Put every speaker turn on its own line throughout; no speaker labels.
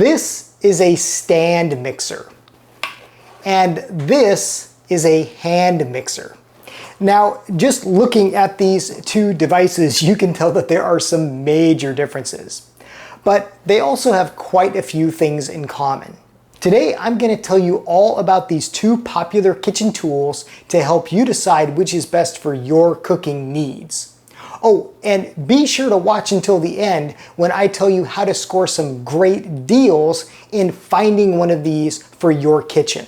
This is a stand mixer, and this is a hand mixer. Now, just looking at these two devices, you can tell that there are some major differences, but they also have quite a few things in common. Today, I'm going to tell you all about these two popular kitchen tools to help you decide which is best for your cooking needs. Oh, and be sure to watch until the end when I tell you how to score some great deals in finding one of these for your kitchen.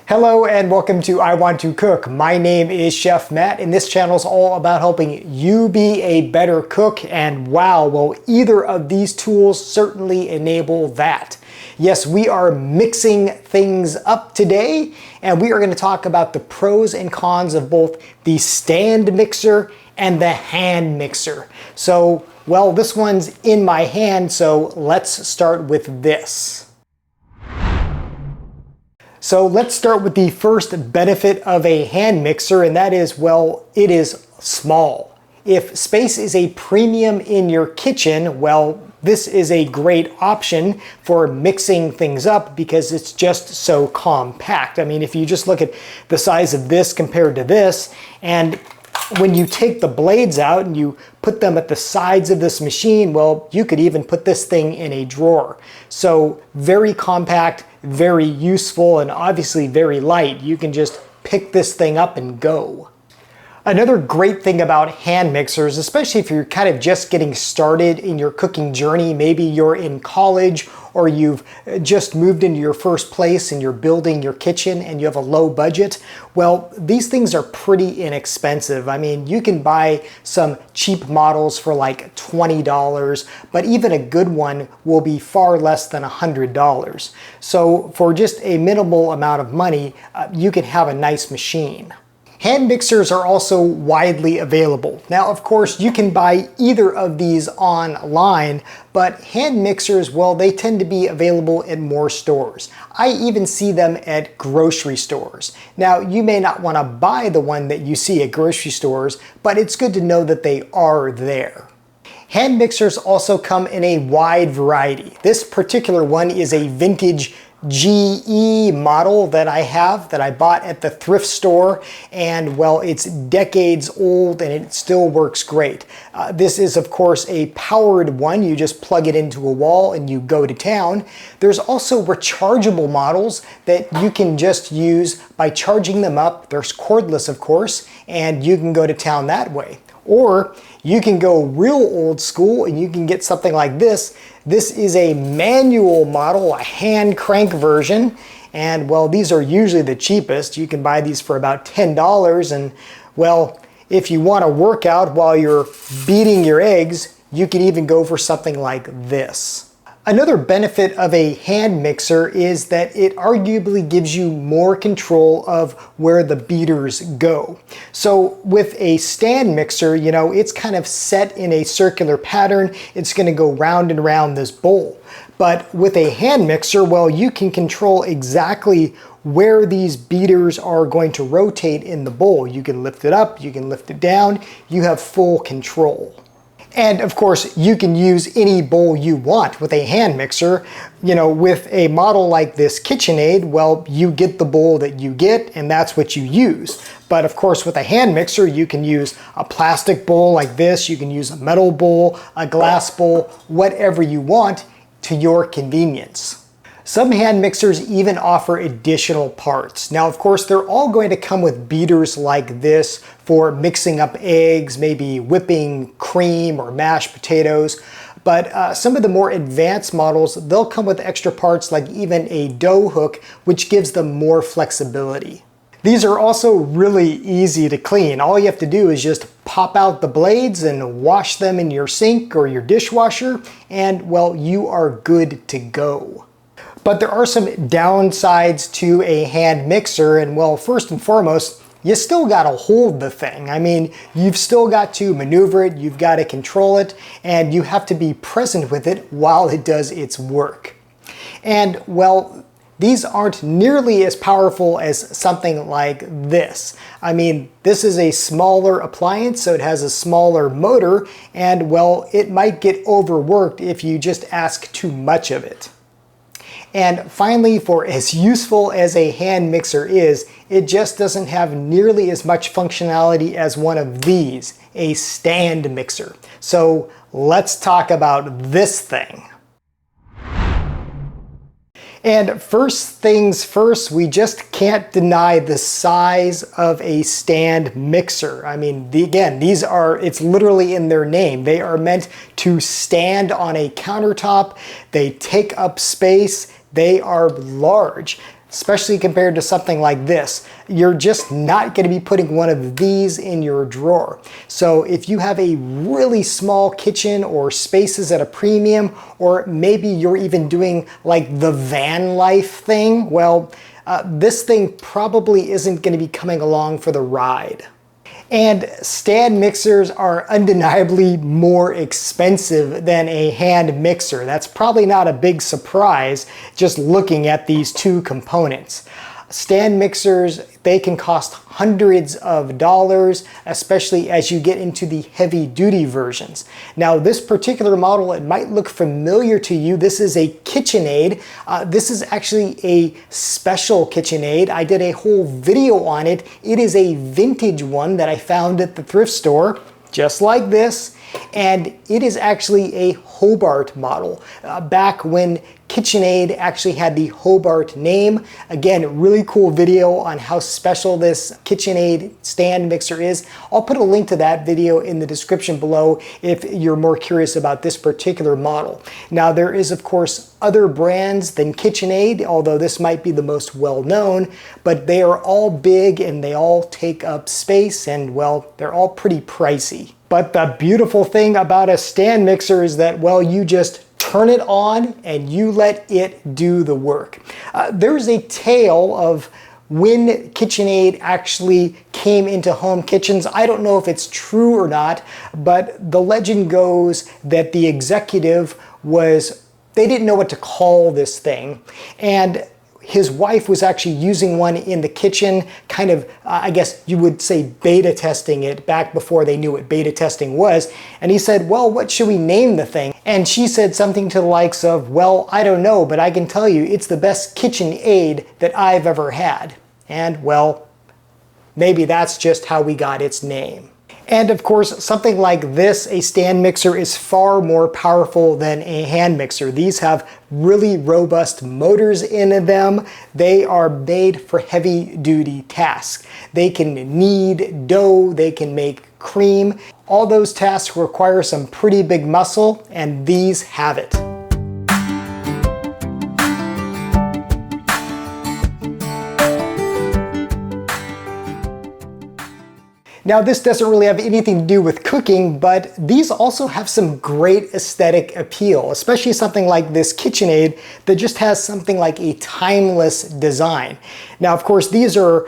Hello and welcome to I Want to Cook. My name is Chef Matt and this channel is all about helping you be a better cook, and wow, well, either of these tools certainly enable that. Yes, we are mixing things up today and we are going to talk about the pros and cons of both the stand mixer and the hand mixer. So, well, this one's in my hand, so let's start with this. So let's start with the first benefit of a hand mixer, and that is, well, it is small. If space is a premium in your kitchen, well, this is a great option for mixing things up because it's just so compact. I mean, if you just look at the size of this compared to this, and when you take the blades out and you put them at the sides of this machine, well, you could even put this thing in a drawer. So very compact, very useful, and obviously very light. You can just pick this thing up and go. Another great thing about hand mixers, especially if you're kind of just getting started in your cooking journey, maybe you're in college or you've just moved into your first place and you're building your kitchen and you have a low budget, well, these things are pretty inexpensive. I mean, you can buy some cheap models for like $20, but even a good one will be far less than $100. So for just a minimal amount of money, you can have a nice machine. Hand mixers are also widely available. Now, of course, you can buy either of these online, but hand mixers, well, they tend to be available in more stores. I even see them at grocery stores. Now, you may not want to buy the one that you see at grocery stores, but it's good to know that they are there. Hand mixers also come in a wide variety. This particular one is a vintage GE model that I bought at the thrift store, and well, it's decades old and it still works great. This is of course a powered one. You just plug it into a wall and you go to town. There's also rechargeable models that you can just use by charging them up. There's cordless of course, and you can go to town that way. Or you can go real old school and you can get something like this. This is a manual model, a hand crank version. And well, these are usually the cheapest. You can buy these for about $10. And well, if you want to work out while you're beating your eggs, you can even go for something like this. Another benefit of a hand mixer is that it arguably gives you more control of where the beaters go. So with a stand mixer, you know, it's kind of set in a circular pattern. It's going to go round and round this bowl. But with a hand mixer, well, you can control exactly where these beaters are going to rotate in the bowl. You can lift it up, you can lift it down, you have full control. And of course, you can use any bowl you want with a hand mixer. You know, with a model like this KitchenAid, well, you get the bowl that you get and that's what you use. But of course, with a hand mixer, you can use a plastic bowl like this, you can use a metal bowl, a glass bowl, whatever you want to your convenience. Some hand mixers even offer additional parts. Now, of course, they're all going to come with beaters like this for mixing up eggs, maybe whipping cream or mashed potatoes. But some of the more advanced models, they'll come with extra parts like even a dough hook, which gives them more flexibility. These are also really easy to clean. All you have to do is just pop out the blades and wash them in your sink or your dishwasher, and well, you are good to go. But there are some downsides to a hand mixer, and well, first and foremost, you still gotta hold the thing. I mean, you've still got to maneuver it, you've got to control it, and you have to be present with it while it does its work. And well, these aren't nearly as powerful as something like this. I mean, this is a smaller appliance, so it has a smaller motor, and well, it might get overworked if you just ask too much of it. And finally, for as useful as a hand mixer is, it just doesn't have nearly as much functionality as one of these, a stand mixer. So let's talk about this thing. And first things first, we just can't deny the size of a stand mixer. I mean, again, it's literally in their name. They are meant to stand on a countertop. They take up space. They are large, especially compared to something like this. You're just not going to be putting one of these in your drawer. So if you have a really small kitchen or spaces at a premium, or maybe you're even doing like the van life thing, well, this thing probably isn't going to be coming along for the ride. And stand mixers are undeniably more expensive than a hand mixer. That's probably not a big surprise just looking at these two components. Stand mixers, they can cost hundreds of dollars, especially as you get into the heavy duty versions. Now, this particular model, it might look familiar to you. This is a KitchenAid. This is actually a special KitchenAid. I did a whole video on it. It is a vintage one that I found at the thrift store, just like this. And it is actually a Hobart model, back when KitchenAid actually had the Hobart name. Again, really cool video on how special this KitchenAid stand mixer is. I'll put a link to that video in the description below if you're more curious about this particular model. Now, there is, of course, other brands than KitchenAid, although this might be the most well-known, but they are all big and they all take up space, and well, they're all pretty pricey. But the beautiful thing about a stand mixer is that, well, you just turn it on and you let it do the work. There's a tale of when KitchenAid actually came into home kitchens. I don't know if it's true or not, but the legend goes that the executive they didn't know what to call this thing, and his wife was actually using one in the kitchen, kind of, I guess you would say beta testing it back before they knew what beta testing was. And he said, well, what should we name the thing? And she said something to the likes of, well, I don't know, but I can tell you it's the best KitchenAid that I've ever had. And well, maybe that's just how we got its name. And of course, something like this, a stand mixer, is far more powerful than a hand mixer. These have really robust motors in them. They are made for heavy duty tasks. They can knead dough, they can make cream. All those tasks require some pretty big muscle, and these have it. Now, this doesn't really have anything to do with cooking, but these also have some great aesthetic appeal, especially something like this KitchenAid that just has something like a timeless design. Now, of course, these are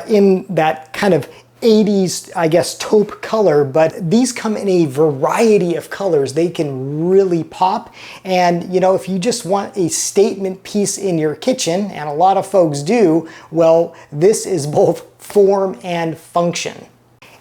in that kind of 80s, I guess, taupe color, but these come in a variety of colors. They can really pop. And, you know, if you just want a statement piece in your kitchen, and a lot of folks do, well, this is both form and function.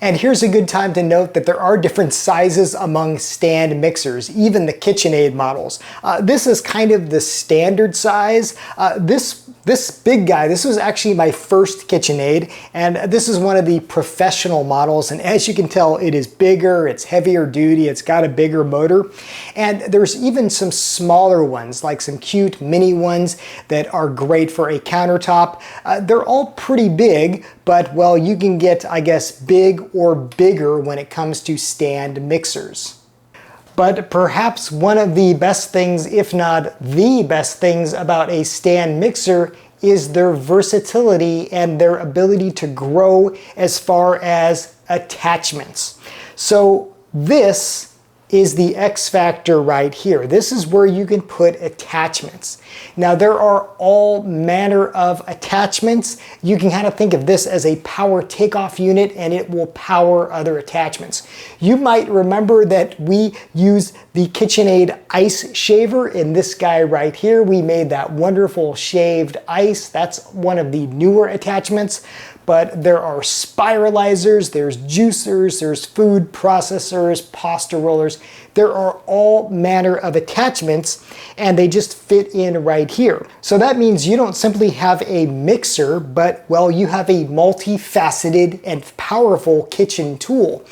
And here's a good time to note that there are different sizes among stand mixers, even the KitchenAid models. This is kind of the standard size. This big guy, this was actually my first KitchenAid, and this is one of the professional models. And as you can tell, it is bigger, it's heavier duty, it's got a bigger motor. And there's even some smaller ones, like some cute mini ones that are great for a countertop. They're all pretty big, but well, you can get, I guess, big or bigger when it comes to stand mixers. But perhaps one of the best things, if not the best things about a stand mixer is their versatility and their ability to grow as far as attachments. So this is the X factor right here. This is where you can put attachments. Now there are all manner of attachments. You can kind of think of this as a power takeoff unit, and it will power other attachments. You might remember that we used the KitchenAid ice shaver in this guy right here. We made that wonderful shaved ice. That's one of the newer attachments. But there are spiralizers, there's juicers, there's food processors, pasta rollers. There are all manner of attachments, and they just fit in right here. So that means you don't simply have a mixer, but well, you have a multifaceted and powerful kitchen tool.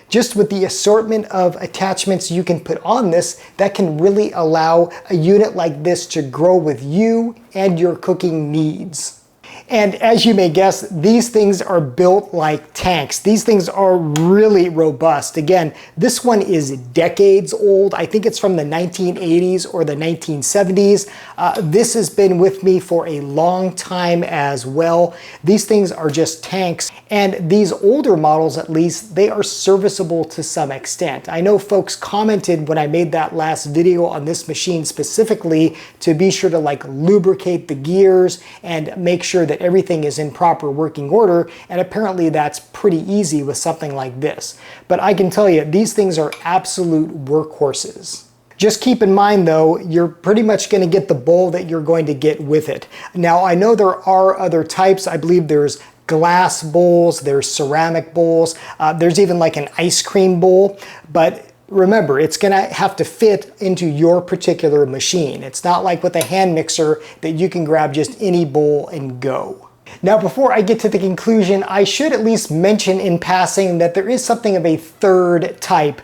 Just with the assortment of attachments you can put on this, that can really allow a unit like this to grow with you and your cooking needs. And as you may guess, these things are built like tanks. These things are really robust. Again, this one is decades old. I think it's from the 1980s or the 1970s. This has been with me for a long time as well. These things are just tanks. And these older models, at least, they are serviceable to some extent. I know folks commented when I made that last video on this machine specifically to be sure to like lubricate the gears and make sure that everything is in proper working order, and apparently that's pretty easy with something like this. But I can tell you, these things are absolute workhorses. Just keep in mind though, you're pretty much going to get the bowl that you're going to get with it. Now I know there are other types. I believe there's glass bowls, there's ceramic bowls, there's even like an ice cream bowl, but remember, it's gonna have to fit into your particular machine. It's not like with a hand mixer that you can grab just any bowl and go. Now, before I get to the conclusion, I should at least mention in passing that there is something of a third type.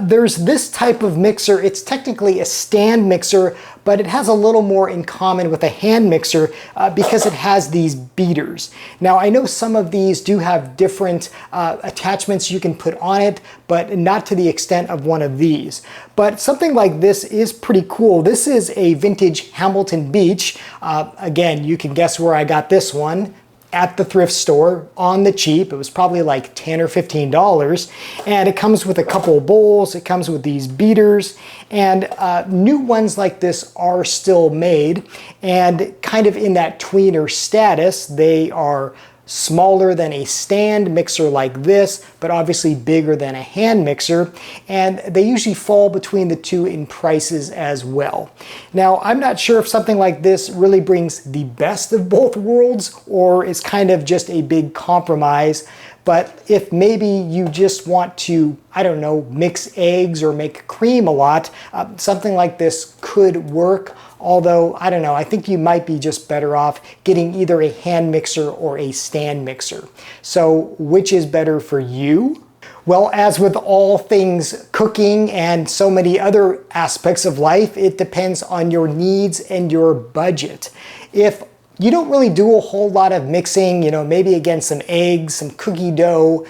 There's this type of mixer. It's technically a stand mixer, but it has a little more in common with a hand mixer because it has these beaters. Now, I know some of these do have different attachments you can put on it, but not to the extent of one of these. But something like this is pretty cool. This is a vintage Hamilton Beach. Again, you can guess where I got this one. At the thrift store on the cheap. It was probably like $10 or $15, and it comes with a couple of bowls. It comes with these beaters, and new ones like this are still made, and kind of in that tweener status. They are smaller than a stand mixer like this, but obviously bigger than a hand mixer, and they usually fall between the two in prices as well. Now, I'm not sure if something like this really brings the best of both worlds or is kind of just a big compromise, but if maybe you just want to, I don't know, mix eggs or make cream a lot, something like this could work. Although, I don't know, I think you might be just better off getting either a hand mixer or a stand mixer. So, which is better for you? Well, as with all things cooking and so many other aspects of life, it depends on your needs and your budget. If you don't really do a whole lot of mixing, maybe again some eggs, some cookie dough,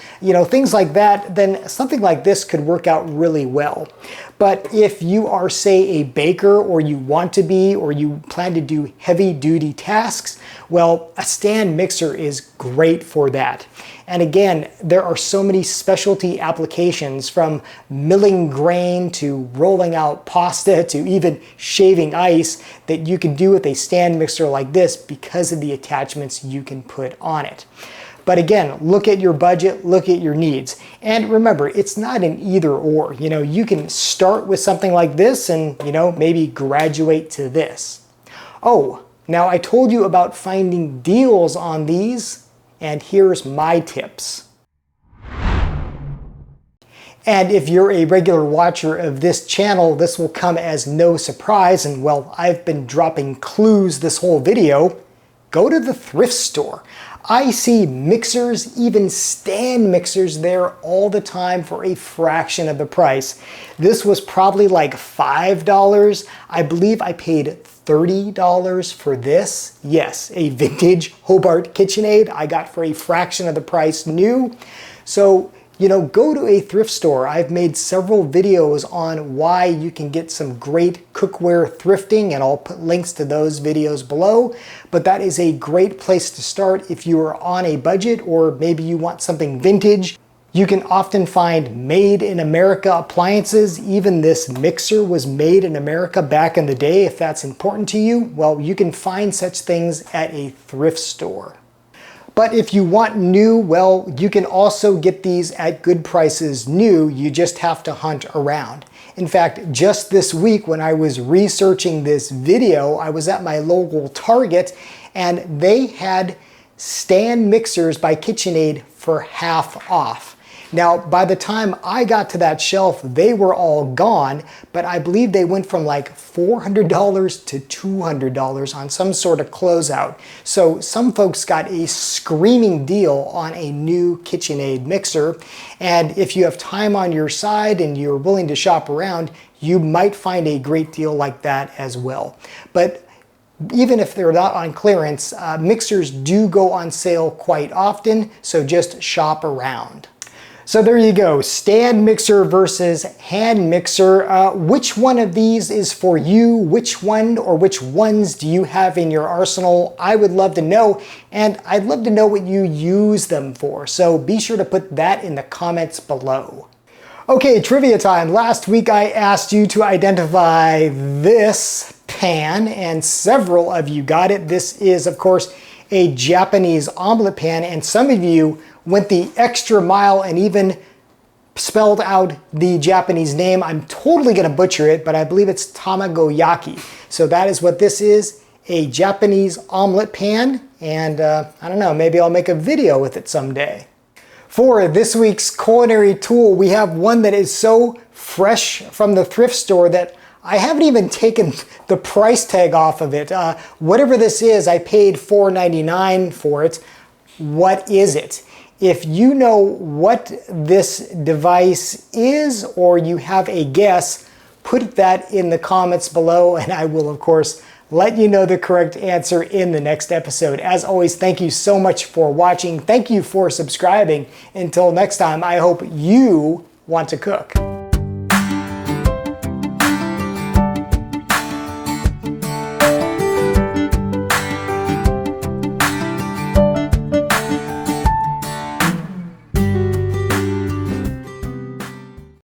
things like that, then something like this could work out really well. But if you are, say, a baker, or you want to be, or you plan to do heavy duty tasks, well, a stand mixer is great for that. And again, there are so many specialty applications, from milling grain to rolling out pasta to even shaving ice, that you can do with a stand mixer like this because of the attachments you can put on it. But again, look at your budget, look at your needs. And remember, it's not an either or. You can start with something like this and, maybe graduate to this. Oh, now I told you about finding deals on these, and here's my tips. And if you're a regular watcher of this channel, this will come as no surprise, and well, I've been dropping clues this whole video. Go to the thrift store. I see mixers, even stand mixers there all the time for a fraction of the price. This was probably like $5. I believe I paid $30 for this. Yes, a vintage Hobart KitchenAid I got for a fraction of the price new. So, go to a thrift store. I've made several videos on why you can get some great cookware thrifting, and I'll put links to those videos below. But that is a great place to start if you are on a budget, or maybe you want something vintage. You can often find made in America appliances. Even this mixer was made in America back in the day. If that's important to you, well, you can find such things at a thrift store. But if you want new, well, you can also get these at good prices new. You just have to hunt around. In fact, just this week when I was researching this video, I was at my local Target and they had stand mixers by KitchenAid for half off. Now, by the time I got to that shelf, they were all gone, but I believe they went from like $400 to $200 on some sort of closeout. So some folks got a screaming deal on a new KitchenAid mixer. And if you have time on your side and you're willing to shop around, you might find a great deal like that as well. But even if they're not on clearance, mixers do go on sale quite often, so just shop around. So there you go, stand mixer versus hand mixer. Which one of these is for you? Which one or which ones do you have in your arsenal? I would love to know, and I'd love to know what you use them for. So be sure to put that in the comments below. Okay, trivia time. Last week I asked you to identify this pan, and several of you got it. This is, of course, a Japanese omelet pan, and some of you went the extra mile and even spelled out the Japanese name. I'm totally gonna butcher it, but I believe it's tamagoyaki. So that is what this is, a Japanese omelet pan, and I don't know, maybe I'll make a video with it someday. For this week's culinary tool, we have one that is so fresh from the thrift store that I haven't even taken the price tag off of it. Whatever this is, I paid $4.99 for it. What is it? If you know what this device is or you have a guess, put that in the comments below and I will, of course, let you know the correct answer in the next episode. As always, thank you so much for watching. Thank you for subscribing. Until next time, I hope you want to cook.